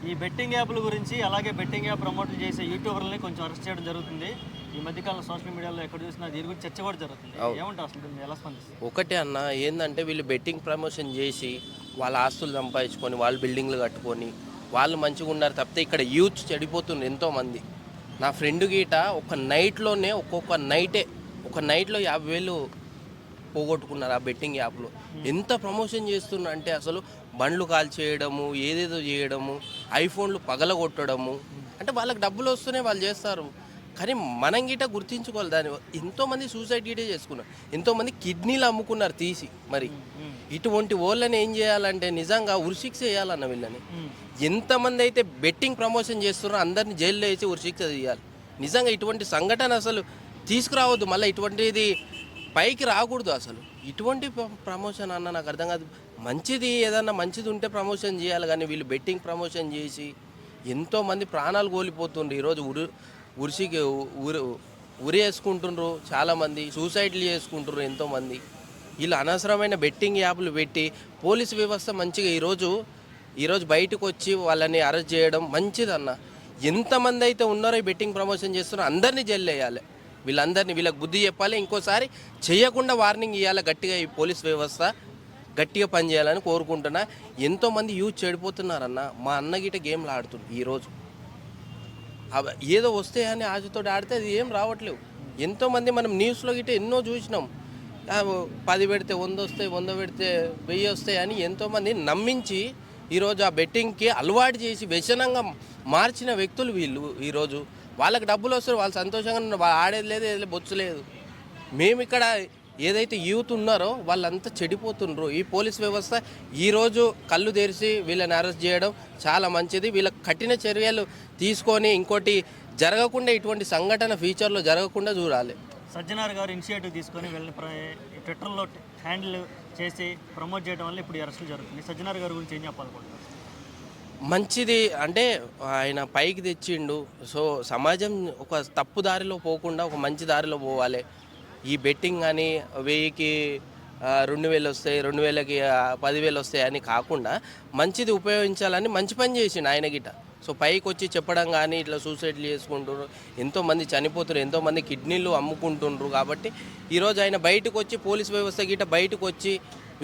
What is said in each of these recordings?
ఈ బెట్టింగ్ యాప్ల గురించి అలాగే బెట్టింగ్ యాప్ ప్రమోట్ చేసే యూట్యూబర్లని కొంచెం అరెస్ట్ చేయడం జరుగుతుంది. ఈ మధ్యకాలంలో సోషల్ మీడియాలో ఎక్కడ చూసినా దీని గురించి చర్చ కూడా జరుగుతుంది. ఏమంటారు అసలు మీరు ఎలా స్పందిస్తారు? ఒకటే అన్న, ఏంటంటే వీళ్ళు బెట్టింగ్ ప్రమోషన్ చేసి వాళ్ళ ఆస్తులు సంపాదించుకొని వాళ్ళు బిల్డింగ్లు కట్టుకొని వాళ్ళు మంచిగా ఉన్నారు తప్పితే ఇక్కడ యూత్ చెడిపోతుంది ఎంతోమంది. నా ఫ్రెండ్ గీట ఒక నైట్లోనే ఒక్కొక్క నైట్లో 50,000 పోగొట్టుకున్నారు ఆ బెట్టింగ్ యాప్లో. ఎంత ప్రమోషన్ చేస్తున్నా అంటే అసలు బండ్లు కాల్ చేయడము, ఏదేదో చేయడము, ఐఫోన్లు పగలగొట్టడము. అంటే వాళ్ళకి డబ్బులు వస్తూనే వాళ్ళు చేస్తారు. కానీ మనం గిట గుర్తించుకోవాలి దాన్ని. ఎంతోమంది సూసైడ్ గిటే చేసుకున్నారు, ఎంతోమంది కిడ్నీలు అమ్ముకున్నారు తీసి. మరి ఇటువంటి వాళ్ళని ఏం చేయాలంటే నిజంగా ఉరిశిక్ష చేయాలన్న వీళ్ళని. ఎంతమంది అయితే బెట్టింగ్ ప్రమోషన్ చేస్తున్నారో అందరినీ జైల్లో వేసి ఉరిశిక్ష చేయాలి. నిజంగా ఇటువంటి సంఘటన అసలు తీసుకురావద్దు, మళ్ళీ ఇటువంటిది పైకి రాకూడదు అసలు. ఇటువంటి ప్రమోషన్ అన్న నాకు అర్థం కాదు. మంచిది ఏదన్నా మంచిది ఉంటే ప్రమోషన్ చేయాలి, కానీ వీళ్ళు బెట్టింగ్ ప్రమోషన్ చేసి ఎంతోమంది ప్రాణాలు కోల్పోతుండ్రు. ఈరోజు ఉరి వేసుకుంటుండ్రు, చాలామంది సూసైడ్లు చేసుకుంటున్నారు ఎంతోమంది. వీళ్ళు అనవసరమైన బెట్టింగ్ యాప్లు పెట్టి పోలీసు వ్యవస్థ మంచిగా ఈరోజు బయటకు వచ్చి వాళ్ళని అరెస్ట్ చేయడం మంచిదన్న. ఎంతమంది అయితే ఉన్నారో ఈ బెట్టింగ్ ప్రమోషన్ చేస్తున్నారో అందరినీ జైలు వేయాలి. వీళ్ళకి బుద్ధి చెప్పాలి, ఇంకోసారి చేయకుండా వార్నింగ్ ఇవ్వాలి గట్టిగా. ఈ పోలీస్ వ్యవస్థ గట్టిగా పనిచేయాలని కోరుకుంటున్నా. ఎంతోమంది యూత్ చెడిపోతున్నారన్న. మా అన్న గిట గేమ్లు ఆడుతుంది ఈరోజు. ఏదో వస్తే అని ఆశతో ఆడితే అది ఏం రావట్లేవు. ఎంతోమంది మనం న్యూస్లో గిట ఎన్నో చూసినాం. 10 పెడితే 100 వస్తాయి, 100 పెడితే 1000 వస్తాయి అని ఎంతోమంది నమ్మించి ఈరోజు ఆ బెట్టింగ్కి అలవాటు చేసి వ్యసనంగా మార్చిన వ్యక్తులు వీళ్ళు. ఈరోజు వాళ్ళకి డబ్బులు వస్తారు, వాళ్ళు సంతోషంగా ఆడేది లేదు, ఏది బొచ్చు లేదు. మేము ఇక్కడ ఏదైతే యూత్ ఉన్నారో వాళ్ళంతా చెడిపోతుండ్రు. ఈ పోలీస్ వ్యవస్థ ఈరోజు కళ్ళు తెరిచి వీళ్ళని అరెస్ట్ చేయడం చాలా మంచిది. వీళ్ళకి కఠిన చర్యలు తీసుకొని ఇంకోటి జరగకుండా, ఇటువంటి సంఘటన ఫ్యూచర్లో జరగకుండా చూడాలి. సజ్జనార్ గారు ఇనిషియేటివ్ తీసుకొని వీళ్ళని ట్విట్టర్లో హ్యాండిల్ చేసి ప్రమోట్ చేయడం వల్ల ఇప్పుడు అరెస్టులు జరుగుతుంది. సజ్జనార్ గారి గురించి ఏం చెప్పాలనుకుంటున్నారు? మంచిది అంటే ఆయన పైకి తెచ్చిండు. సో సమాజం ఒక తప్పు దారిలో పోకుండా ఒక మంచి దారిలో పోవాలి. ఈ బెట్టింగ్ అని 1000కి 2000 వస్తాయి, 2000కి 10,000 వస్తాయి అని కాకుండా మంచిది ఉపయోగించాలని మంచి పని చేసిండు ఆయన గిట. సో పైకి వచ్చి చెప్పడం కానీ ఇట్లా సూసైడ్లు చేసుకుంటున్నారు, ఎంతోమంది చనిపోతున్నారు, ఎంతోమంది కిడ్నీలు అమ్ముకుంటుండ్రు. కాబట్టి ఈరోజు ఆయన బయటకు వచ్చి పోలీస్ వ్యవస్థ గిట బయటకు వచ్చి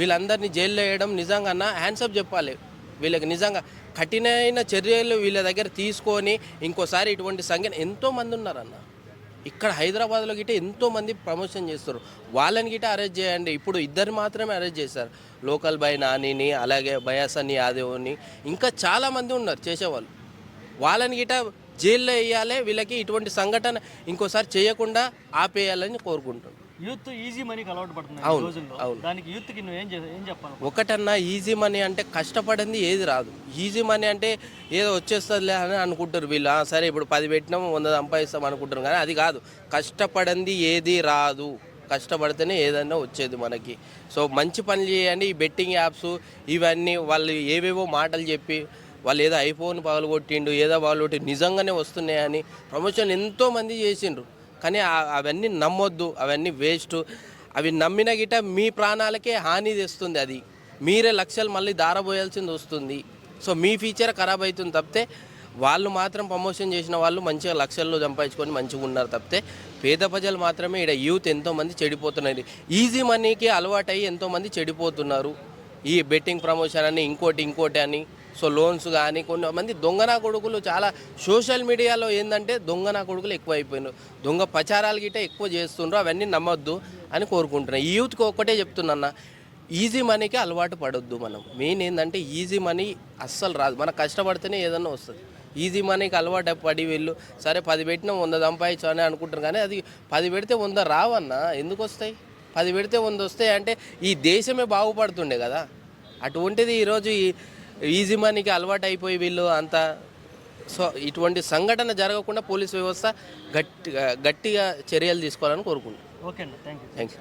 వీళ్ళందరినీ జైల్లో వేయడం నిజంగా హ్యాండ్సప్ చెప్పాలి. వీళ్ళకి నిజంగా కఠినమైన చర్యలు వీళ్ళ దగ్గర తీసుకొని ఇంకోసారి ఇటువంటి సంఖ్య ఎంతోమంది ఉన్నారన్న. ఇక్కడ హైదరాబాద్లో గిట ఎంతోమంది ప్రమోషన్ చేస్తారు. వాళ్ళని గిట అరెస్ట్ చేయండి. ఇప్పుడు 2 మాత్రమే అరెస్ట్ చేశారు, లోకల్ బాయ్ నానిని, అలాగే బయాసని యాదవ్ని, ఇంకా చాలామంది ఉన్నారు చేసేవాళ్ళు. వాళ్ళని గిట జైల్లో వేయాలి. వీళ్ళకి ఇటువంటి సంఘటన ఇంకోసారి చేయకుండా ఆపేయాలని కోరుకుంటున్నాను. యూత్ ఈజీ మనీకి అలవాటు పడుతుంది. అవును. దానికి యూత్కి నువ్వు ఏం చెప్పాలి? ఒకటన్నా, ఈజీ మనీ అంటే కష్టపడింది ఏది రాదు. ఈజీ మనీ అంటే ఏదో వచ్చేస్తుందిలే అని అనుకుంటారు వీళ్ళు. సరే ఇప్పుడు 10 పెట్టినాము 100 సంపాదిస్తాం అనుకుంటారు, కానీ అది కాదు. కష్టపడింది ఏది రాదు, కష్టపడితేనే ఏదైనా వచ్చేది మనకి. సో మంచి పనులు చేయండి. ఈ బెట్టింగ్ యాప్స్ ఇవన్నీ వాళ్ళు ఏవేవో మాటలు చెప్పి వాళ్ళు ఏదో ఐఫోన్ పగలగొట్టిండు, ఏదో పగలగొట్టి నిజంగానే వస్తున్నాయని ప్రమోషన్ ఎంతోమంది చేసిండ్రు. కానీ అవన్నీ నమ్మొద్దు, అవన్నీ వేస్ట్. అవి నమ్మిన గిట మీ ప్రాణాలకే హాని తెస్తుంది. అది మీరే లక్షలు మళ్ళీ దారబోయాల్సింది వస్తుంది. సో మీ ఫ్యూచర్ ఖరాబ్ అవుతుంది తప్పితే వాళ్ళు మాత్రం ప్రమోషన్ చేసిన వాళ్ళు మంచిగా లక్షల్లో సంపాదించుకొని మంచిగా ఉన్నారు తప్పితే పేద ప్రజలు మాత్రమే ఇక్కడ యూత్ ఎంతోమంది చెడిపోతున్నారు. ఈజీ మనీకి అలవాటు అయ్యి ఎంతోమంది చెడిపోతున్నారు. ఈ బెట్టింగ్ ప్రమోషన్ అని ఇంకోటి అని. సో లోన్స్ కానీ కొంతమంది దొంగనా కొడుకులు చాలా సోషల్ మీడియాలో ఏంటంటే దొంగనా కొడుకులు ఎక్కువ అయిపోయినారు, దొంగ ప్రచారాలు గిట్ట ఎక్కువ చేస్తుండ్రు. అవన్నీ నమ్మొద్దు అని కోరుకుంటున్నాను. ఈ యూత్కి ఒక్కటే చెప్తున్నా, ఈజీ మనీకి అలవాటు పడొద్దు. మనం మెయిన్ ఏంటంటే ఈజీ మనీ అస్సలు రాదు, మనం కష్టపడితేనే ఏదన్నా వస్తుంది. ఈజీ మనీకి అలవాటు పడి వీళ్ళు సరే 10 పెట్టినా 100 సంపాదించు అని అనుకుంటారు, కానీ అది 10 పెడితే 100 రావన్నా. ఎందుకు వస్తాయి? 10 పెడితే 100 వస్తాయి అంటే ఈ దేశమే బాగుపడుతుండే కదా. అటువంటిది ఈరోజు ఈజీ మనీకి అలవాటు అయిపోయి వీళ్ళు అంతా. సో ఇటువంటి సంఘటన జరగకుండా పోలీస్ వ్యవస్థ గట్టిగా చర్యలు తీసుకోవాలని కోరుకుంటున్నాను. ఓకే అండి, థ్యాంక్ యూ.